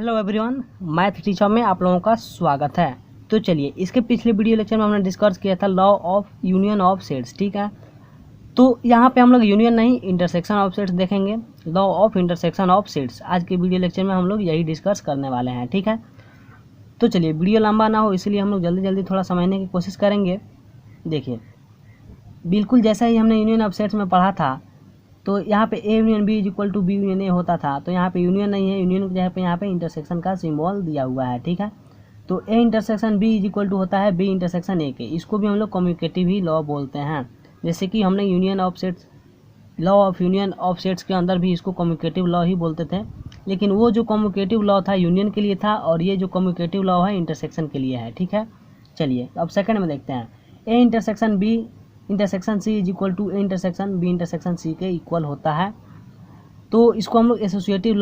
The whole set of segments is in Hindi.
हेलो एवरीवन, मैथ टीचर में आप लोगों का स्वागत है। तो चलिए, इसके पिछले वीडियो लेक्चर में हमने डिस्कस किया था law of union of sets. ठीक है, तो यहाँ पे हम लोग यूनियन नहीं इंटरसेक्शन ऑफ सेट्स देखेंगे, law of intersection of sets. आज के वीडियो लेक्चर में हम लोग यही डिस्कस करने वाले हैं। ठीक है, तो चलिए, वीडियो लंबा ना हो इसलिए हम लोग जल्दी जल्दी थोड़ा समझने की कोशिश करेंगे। देखिए, बिल्कुल जैसा ही हमने यूनियन ऑफ सेट्स में पढ़ा था, तो यहाँ पे A union B is equal to B union A होता था। तो यहाँ पे यूनियन नहीं है, यूनियन की जगह पे यहाँ पे इंटरसेक्शन का सिंबल दिया हुआ है। ठीक है, तो A intersection B is equal to होता है बी इंटरसेक्शन ए के। इसको भी हम लोग कम्युनिकेटिव ही लॉ बोलते हैं। जैसे कि हमने union of sets, law of union of sets के अंदर भी इसको कम्युनिकेटिव लॉ ही बोलते थे, लेकिन वो जो कम्युनिकेटिव लॉ था यूनियन के लिए था और ये जो कम्युनिकेटिव लॉ है इंटरसेक्शन के लिए है। ठीक है, चलिए अब सेकंड में देखते हैं। A intersection B intersection C is equal to A intersection B intersection C के इक्वल होता है। तो इसको हम लोग एसोसिएटिव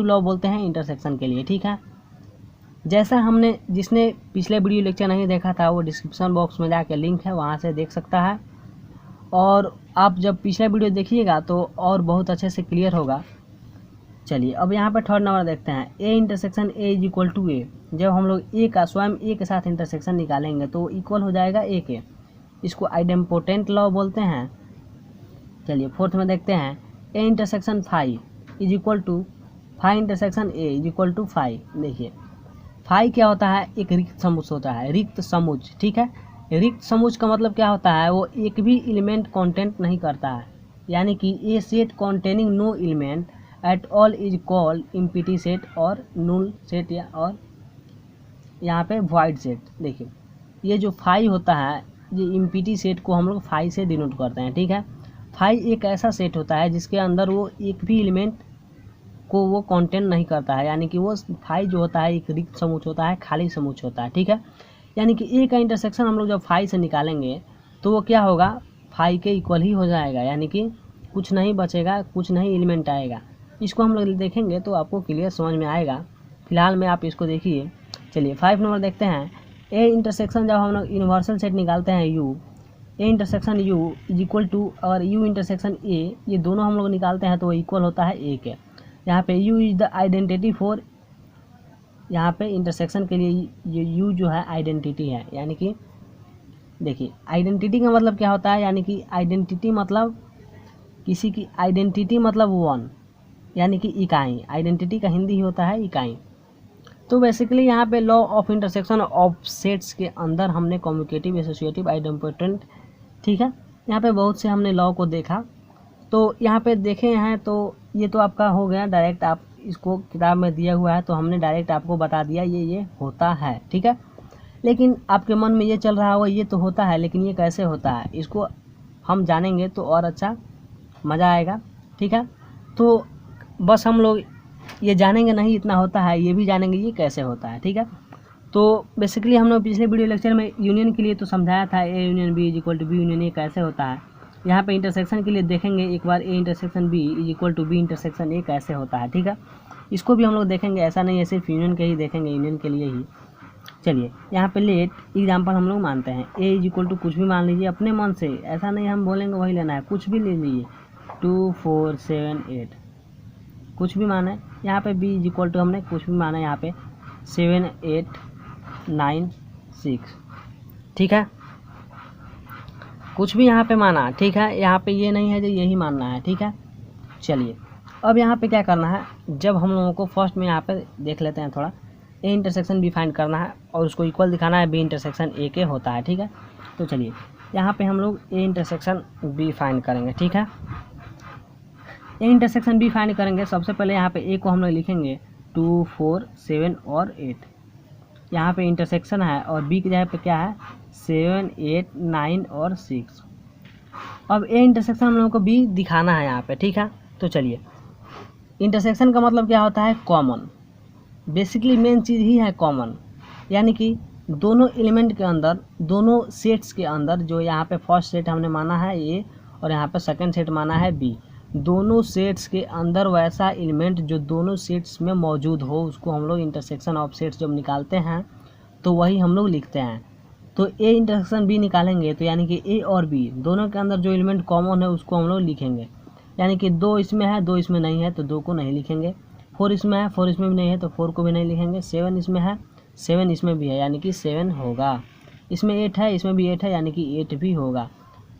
लॉ बोलते हैं इंटरसेक्शन के लिए। ठीक है, जैसा हमने, जिसने पिछले वीडियो लेक्चर नहीं देखा था वो डिस्क्रिप्शन बॉक्स में जाके लिंक है, वहाँ से देख सकता है। और आप जब पिछला वीडियो देखिएगा तो और बहुत अच्छे से क्लियर होगा। चलिए अब यहाँ पर थर्ड नंबर देखते हैं। A intersection A is equal to A. जब हम लोग ए का स्वयं ए के साथ इंटरसेक्शन निकालेंगे तो इक्वल हो जाएगा ए के। इसको आइडेम्पोटेंट लॉ बोलते हैं। चलिए फोर्थ में देखते हैं। A intersection phi is equal to phi intersection A is equal to phi. देखिए, फाई क्या होता है? एक रिक्त समुच होता है, रिक्त समुच। ठीक है, रिक्त समुच का मतलब क्या होता है? वो एक भी एलिमेंट कंटेंट नहीं करता है, यानी कि a set containing no element at all is called empty set और null सेट, या और यहाँ पे void सेट। देखिए, ये जो फाई होता है, ये एम्प्टी सेट को हम लोग फाई से डिनोट करते हैं। ठीक है, फाई एक ऐसा सेट होता है जिसके अंदर वो एक भी एलिमेंट को वो कंटेंट नहीं करता है, यानी कि वो फाई जो होता है एक रिक्त समुच होता है, खाली समुच होता है। ठीक है, यानी कि ए का इंटरसेक्शन हम लोग जब फाई से निकालेंगे तो वो क्या होगा? फाई के इक्वल ही हो जाएगा, यानी कि कुछ नहीं बचेगा, कुछ नहीं एलिमेंट आएगा। इसको हम लोग देखेंगे तो आपको क्लियर समझ में आएगा। फिलहाल में आप इसको देखिए। चलिए 5 नंबर देखते हैं। ए इंटरसेक्शन जब हम लोग यूनिवर्सल सेट निकालते हैं U, A intersection U is equal to, अगर यू इंटरसेक्शन ए, ये दोनों हम लोग निकालते हैं तो वो इक्वल होता है ए के। यहाँ पे you is the identity for, यहाँ पे इंटरसेक्शन के लिए ये यू जो है आइडेंटिटी है, यानी कि देखिए आइडेंटिटी का मतलब क्या होता है? यानी कि आइडेंटिटी मतलब किसी की आइडेंटिटी मतलब वन, यानी कि इकाई। आइडेंटिटी का हिंदी ही होता है इकाई। तो बेसिकली यहाँ पे law of intersection of sets के अंदर हमने कम्युनिकेटिव, एसोसिएटिव, आइडेम्पोटेंट, ठीक है, यहाँ पे बहुत से हमने लॉ को देखा। तो यहाँ पे देखे हैं तो ये तो आपका हो गया डायरेक्ट, आप इसको किताब में दिया हुआ है तो हमने डायरेक्ट आपको बता दिया ये होता है। ठीक है, लेकिन आपके मन में ये चल रहा होगा ये तो होता है, लेकिन ये कैसे होता है? इसको हम जानेंगे तो और अच्छा मज़ा आएगा। ठीक है, तो बस हम लोग ये जानेंगे नहीं इतना होता है, ये भी जानेंगे ये कैसे होता है। ठीक है, तो बेसिकली हम लोग पिछले वीडियो लेक्चर में यूनियन के लिए तो समझाया था A union B is equal to B union A कैसे होता है। यहाँ पे इंटरसेक्शन के लिए देखेंगे एक बार, A intersection B is equal to B intersection A कैसे होता है। ठीक है, इसको भी हम लोग देखेंगे, ऐसा नहीं है सिर्फ यूनियन के ही देखेंगे, यूनियन के लिए ही। चलिए यहाँ पे लेट एग्जाम्पल हम लोग मानते हैं। ए इज इक्वल टू कुछ भी मान लीजिए अपने मन से, ऐसा नहीं हम बोलेंगे वही लेना है, कुछ भी ले लीजिए, 2 4 7 8 कुछ भी माना है। यहाँ पे बी इज इक्वल टू हमने कुछ भी माना है, यहाँ पे 7 8 9 6। ठीक है, कुछ भी यहाँ पे माना। ठीक है, यहाँ पे ये नहीं है जो यही मानना है। ठीक है, चलिए अब यहाँ पे क्या करना है, जब हम लोगों को फर्स्ट में यहाँ पे देख लेते हैं थोड़ा, ए इंटरसेक्शन बी फाइंड करना है और उसको इक्वल दिखाना है बी इंटरसेक्शन ए के होता है। ठीक है, तो चलिए यहाँ पे हम लोग ए इंटरसेक्शन बी फाइंड करेंगे। ठीक है, ए इंटरसेक्शन बी फाइंड करेंगे। सबसे पहले यहाँ पे ए को हम लोग लिखेंगे 2 4 7 और 8। यहाँ पे इंटरसेक्शन है और बी की जगह पे क्या है? 7 8 9 और 6। अब ए इंटरसेक्शन हम लोगों को बी दिखाना है यहाँ पे। ठीक है, तो चलिए, इंटरसेक्शन का मतलब क्या होता है? कॉमन। बेसिकली मेन चीज़ ही है कॉमन, यानी कि दोनों एलिमेंट के अंदर, दोनों सेट्स के अंदर, जो यहाँ पे फर्स्ट सेट हमने माना है ए और यहाँ पे सेकंड सेट माना है बी, दोनों सेट्स के अंदर वैसा एलिमेंट जो दोनों सेट्स में मौजूद हो, उसको हम लोग इंटरसेक्शन ऑफ सेट्स जब निकालते हैं तो वही हम लोग लिखते हैं। तो ए इंटरसेक्शन बी निकालेंगे तो यानी कि ए और बी दोनों के अंदर जो एलिमेंट कॉमन है उसको हम लोग लिखेंगे, यानी कि 2 इसमें है 2 इसमें नहीं है तो 2 को नहीं लिखेंगे। 4 इसमें है, 4 इसमें भी नहीं है तो 4 को भी नहीं लिखेंगे। 7 इसमें है, 7 इसमें भी है यानी कि 7 होगा। इसमें 8 है, इसमें भी 8 है यानी कि 8 भी होगा।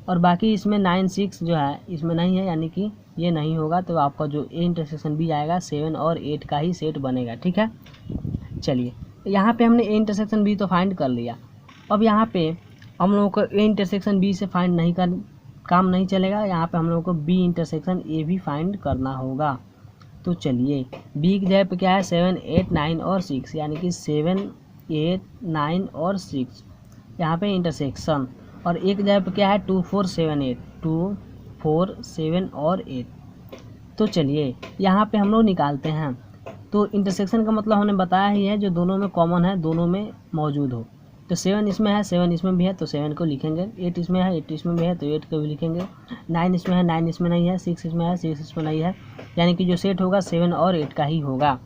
और बाकी इसमें 9 6 जो है इसमें नहीं है यानी कि ये नहीं होगा। तो आपका जो ए इंटरसेक्शन बी आएगा 7 और 8 का ही सेट बनेगा। ठीक है, चलिए यहाँ पे हमने ए इंटरसेक्शन बी तो फाइंड कर लिया। अब यहाँ पे हम लोगों को ए इंटरसेक्शन बी से फाइंड नहीं कर काम नहीं चलेगा, यहाँ पे हम लोगों को बी इंटरसेक्शन ए भी फाइंड करना होगा। तो चलिए बी की जगह पे क्या है 7 8 9 और 6 यानी कि 7 8 9 और 6 यहाँ पे इंटरसेक्शन। और एक जगह पे क्या है 2 4 7 8 2 4 7 और 8। तो चलिए यहाँ पे हम लोग निकालते हैं। तो इंटरसेक्शन का मतलब हमने बताया ही है, जो दोनों में कॉमन है, दोनों में मौजूद हो। तो 7 इसमें है, 7 इसमें भी है तो 7 को लिखेंगे। 8 इसमें है, 8 इसमें भी है तो 8 को भी लिखेंगे। 9 इसमें है, 9 इसमें नहीं है। 6 इसमें है, 6 इसमें नहीं है, यानी कि जो सेट होगा 7 और 8 का ही होगा।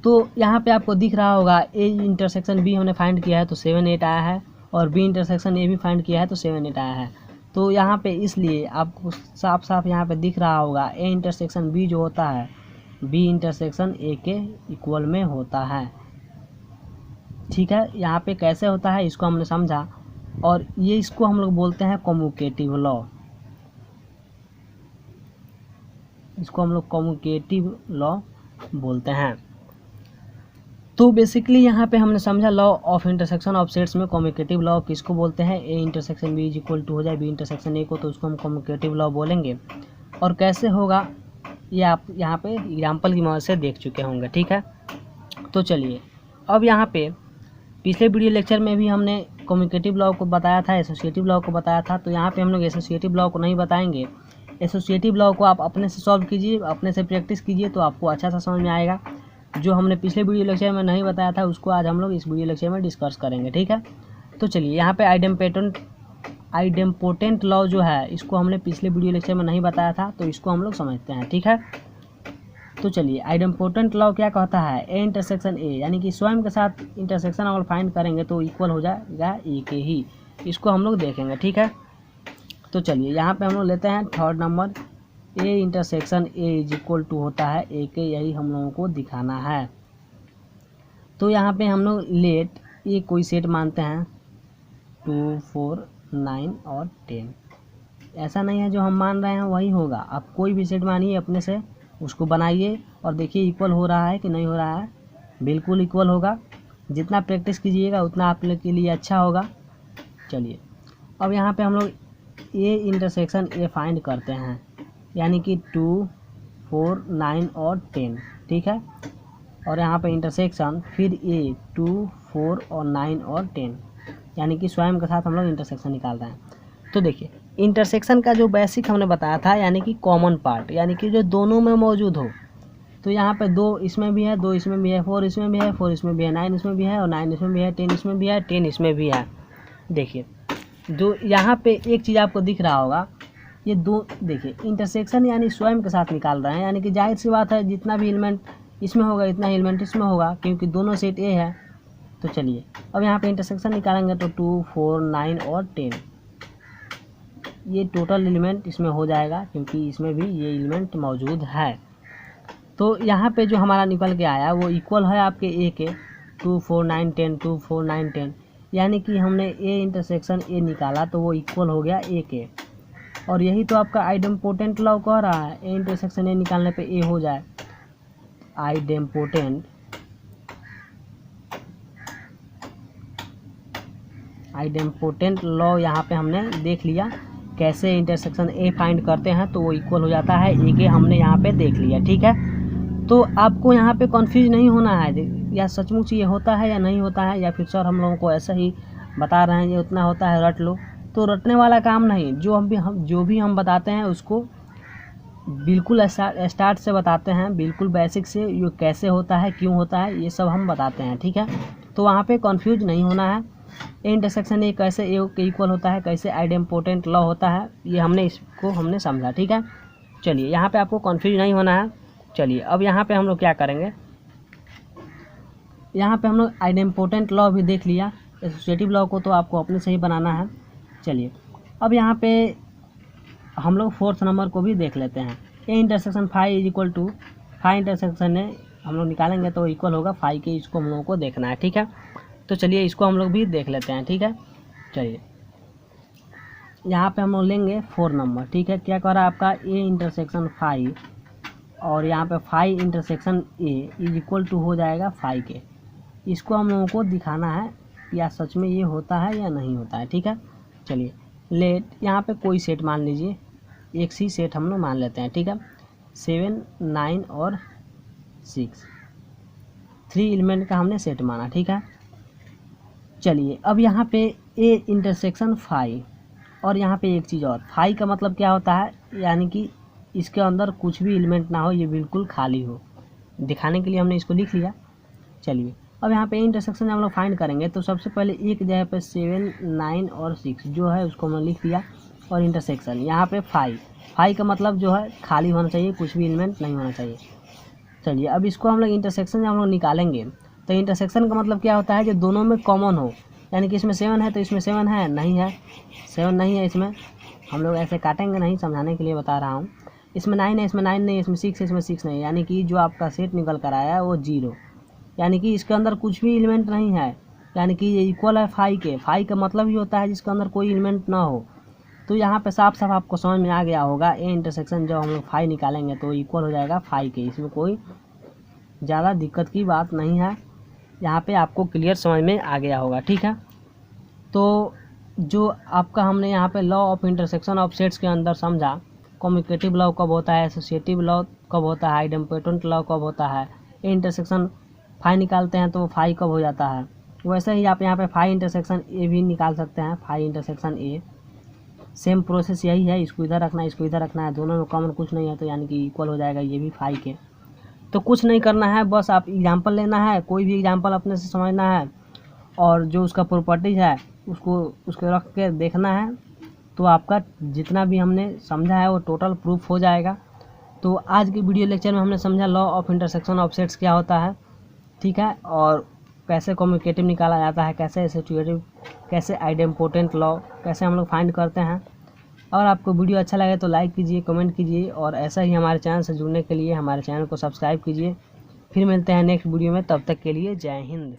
तो यहाँ पे आपको दिख रहा होगा ए इंटरसेक्शन बी हमने फाइंड किया है तो 7 8 आया है, और बी इंटरसेक्शन ए भी फाइंड किया है तो 7 8 आया है। तो यहाँ पे इसलिए आपको साफ साफ यहाँ पे दिख रहा होगा ए इंटरसेक्शन बी जो होता है बी इंटरसेक्शन ए के इक्वल में होता है। ठीक है, यहाँ पे कैसे होता है इसको हमने समझा, और ये इसको हम लोग बोलते हैं कम्यूटेटिव लॉ। इसको हम लोग कम्यूटेटिव लॉ बोलते हैं। तो बेसिकली यहाँ पे हमने समझा law of intersection of sets में कम्यूटेटिव लॉ किसको बोलते हैं, A intersection B is equal to हो जाए बी इंटरसेक्शन ए को तो उसको हम कम्यूटेटिव लॉ बोलेंगे। और कैसे होगा ये आप यहाँ पे एग्जाम्पल की मदद से देख चुके होंगे। ठीक है, तो चलिए अब यहाँ पे पिछले वीडियो लेक्चर में भी हमने कम्यूटेटिव लॉ को बताया था, एसोसिएटिव लॉ को बताया था। तो यहाँ पे हम लोग एसोसिएटिव लॉ को नहीं बताएंगे। एसोसिएटिव लॉ को आप अपने से सॉल्व कीजिए, अपने से प्रैक्टिस कीजिए तो आपको अच्छा सा समझ में आएगा। जो हमने पिछले वीडियो लेक्चर में नहीं बताया था उसको आज हम लोग इस वीडियो लेक्चर में डिस्कस करेंगे। ठीक है, तो चलिए यहाँ पे आइडेम्पोटेंट लॉ जो है इसको हमने पिछले वीडियो लेक्चर में नहीं बताया था तो इसको हम लोग समझते हैं। ठीक है, तो चलिए आइडेम्पोटेंट लॉ क्या कहता है, ए इंटरसेक्शन ए यानी कि स्वयं के साथ इंटरसेक्शन अगर फाइंड करेंगे तो इक्वल हो जाएगा ए के ही। इसको हम लोग देखेंगे। ठीक है, तो चलिए यहाँ पे हम लोग लेते हैं third number, A intersection A is equal to होता है ए के, यही हम लोगों को दिखाना है। तो यहाँ पे हम लोग लेट ये कोई सेट मानते हैं 2 4 9 और 10। ऐसा नहीं है जो हम मान रहे हैं वही होगा, आप कोई भी सेट मानिए अपने से, उसको बनाइए और देखिए इक्वल हो रहा है कि नहीं हो रहा है। बिल्कुल इक्वल होगा, जितना प्रैक्टिस कीजिएगा उतना आप लोग के लिए अच्छा होगा। चलिए अब यहाँ पे हम लोग ए इंटरसेक्शन ए फाइंड करते हैं यानी कि 2 4 9 और 10। ठीक है, और यहाँ पे इंटरसेक्शन फिर ए 2 4 और 9 और 10 यानी कि स्वयं के साथ हम लोग इंटरसेक्शन निकाल रहे हैं। तो देखिए इंटरसेक्शन का जो बेसिक हमने बताया था यानी कि कॉमन पार्ट यानी कि जो दोनों में मौजूद हो। तो यहाँ पे 2 इसमें भी है, 2 इसमें भी है, 4 इसमें भी है, 4 इसमें भी है, 9 इसमें भी है और 9 इसमें भी है, 10 इसमें भी है, 10 इसमें भी है। देखिए जो यहाँ पे एक चीज़ आपको दिख रहा होगा, ये दो देखिए इंटरसेक्शन यानी स्वयं के साथ निकाल रहे हैं यानी कि जाहिर सी बात है जितना भी एलिमेंट इसमें होगा इतना ही एलिमेंट इसमें होगा क्योंकि दोनों सेट ए है। तो चलिए अब यहाँ पे इंटरसेक्शन निकालेंगे तो 2 4 9 और 10 ये टोटल एलिमेंट इसमें हो जाएगा क्योंकि इसमें भी ये एलिमेंट मौजूद है। तो यहाँ पे जो हमारा निकल के आया वो इक्वल है आपके ए के 2 4 9 10 2 4 9 10 यानी कि हमने ए इंटरसेक्शन ए निकाला तो वो इक्वल हो गया ए के। और यही तो आपका आइडेम्पोटेंट लॉ कह रहा है, ए इंटरसेक्शन ए निकालने पे ए हो जाए। आइडेम्पोटेंट लॉ यहाँ पे हमने देख लिया कैसे इंटरसेक्शन ए फाइंड करते हैं तो वो इक्वल हो जाता है ए के, हमने यहाँ पे देख लिया। ठीक है, तो आपको यहाँ पे कंफ्यूज नहीं होना है या सचमुच ये होता है या नहीं होता है, या फिर सर हम लोगों को ऐसा ही बता रहे हैं ये उतना होता है रट लो। तो रटने वाला काम नहीं, जो भी हम बताते हैं उसको बिल्कुल स्टार्ट से बताते हैं, बिल्कुल बेसिक से ये कैसे होता है क्यों होता है ये सब हम बताते हैं। ठीक है, तो वहाँ पे कंफ्यूज नहीं होना है। ए इंटरसेक्शन ए कैसे ए के इक्वल होता है, कैसे आइडेम्पोटेंट लॉ होता है, ये इसको हमने समझा। ठीक है, चलिए यहाँ पे आपको कंफ्यूज नहीं होना है। चलिए अब यहाँ पे हम लोग क्या करेंगे, यहाँ पे हम लोग आइडेम्पोटेंट लॉ भी देख लिया, एसोसिएटिव लॉ को तो आपको अपने से ही बनाना है। चलिए अब यहाँ पे हम लोग 4th नंबर को भी देख लेते हैं। A intersection 5 is equal to phi intersection है हम लोग निकालेंगे तो इक्वल होगा फाई के, इसको हम लोगों को देखना है। ठीक है, तो चलिए इसको हम लोग भी देख लेते हैं। ठीक है, चलिए यहाँ पे हम लोग लेंगे 4 नंबर। ठीक है, क्या कह रहा है आपका ए इंटरसेक्शन फाई, और यहाँ पे phi intersection A is equal to हो जाएगा फाई के। इसको हम लोगों को दिखाना है या सच में ये होता है या नहीं होता है। ठीक है, चलिए लेट यहाँ पे कोई सेट मान लीजिए, एक सी सेट हम लोग मान लेते हैं। ठीक है, 7, 9 और 6, 3 एलिमेंट का हमने सेट माना। ठीक है, चलिए अब यहाँ पे ए इंटरसेक्शन फाई, और यहाँ पे एक चीज़ और, फाई का मतलब क्या होता है, यानी कि इसके अंदर कुछ भी एलिमेंट ना हो, ये बिल्कुल खाली हो। दिखाने के लिए हमने इसको लिख लिया। चलिए अब यहाँ पे इंटरसेक्शन हम लोग फाइंड करेंगे, तो सबसे पहले एक जगह पे 7, 9 और 6 जो है उसको हमने लिख दिया, और इंटरसेक्शन यहाँ पे फाई का मतलब जो है खाली होना चाहिए, कुछ भी एलिमेंट नहीं होना चाहिए। चलिए अब इसको हम लोग इंटरसेक्शन हम लोग निकालेंगे, तो इंटरसेक्शन का मतलब क्या होता है, जो दोनों में कॉमन हो, यानी कि इसमें 7 है तो इसमें 7 है, नहीं है 7 नहीं है, इसमें हम लोग ऐसे काटेंगे नहीं, समझाने के लिए बता रहा हूँ। इसमें 9 है, इसमें 9 नहीं, इसमें 6 है, इसमें 6 नहीं, यानी कि जो आपका सेट निकल कर आया है वो 0, यानी कि इसके अंदर कुछ भी एलिमेंट नहीं है, यानी कि ये इक्वल है फाई के। फाई का मतलब ही होता है जिसके अंदर कोई एलिमेंट ना हो। तो यहाँ पे साफ साफ आपको समझ में आ गया होगा, ए इंटरसेक्शन जब हम लोग फाई निकालेंगे तो इक्वल हो जाएगा फाई के, इसमें कोई ज़्यादा दिक्कत की बात नहीं है। यहाँ पे आपको क्लियर समझ में आ गया होगा। ठीक है, तो जो आपका हमने यहाँ पे law of intersection of sets के अंदर समझा, कम्यूटेटिव लॉ कब होता है, एसोसिएटिव लॉ कब होता है, आइडेम्पोटेंट लॉ कब होता है, ए इंटरसेक्शन फाई निकालते हैं तो फाई कब हो जाता है, वैसे ही आप यहाँ पे फाई इंटरसेक्शन ए भी निकाल सकते हैं। Phi intersection A same process यही है, इसको इधर रखना है, इसको इधर रखना है, दोनों में कॉमन कुछ नहीं है, तो यानी कि इक्वल हो जाएगा ये भी फाई के। तो कुछ नहीं करना है, बस आप एग्जाम्पल लेना है, कोई भी एग्जाम्पल अपने से समझना है, और जो उसका प्रॉपर्टीज़ है उसको रख के देखना है, तो आपका जितना भी हमने समझा है वो टोटल प्रूफ हो जाएगा। तो आज के वीडियो लेक्चर में हमने समझा law of intersection of sets क्या होता है। ठीक है, और कैसे कम्यूटेटिव निकाला जाता है, कैसे एसोसिएटिव, कैसे आइडेम्पोटेंट लॉ, कैसे हम लोग फाइंड करते हैं। और आपको वीडियो अच्छा लगे तो लाइक कीजिए, कमेंट कीजिए, और ऐसा ही हमारे चैनल से जुड़ने के लिए हमारे चैनल को सब्सक्राइब कीजिए। फिर मिलते हैं नेक्स्ट वीडियो में, तब तक के लिए जय हिंद।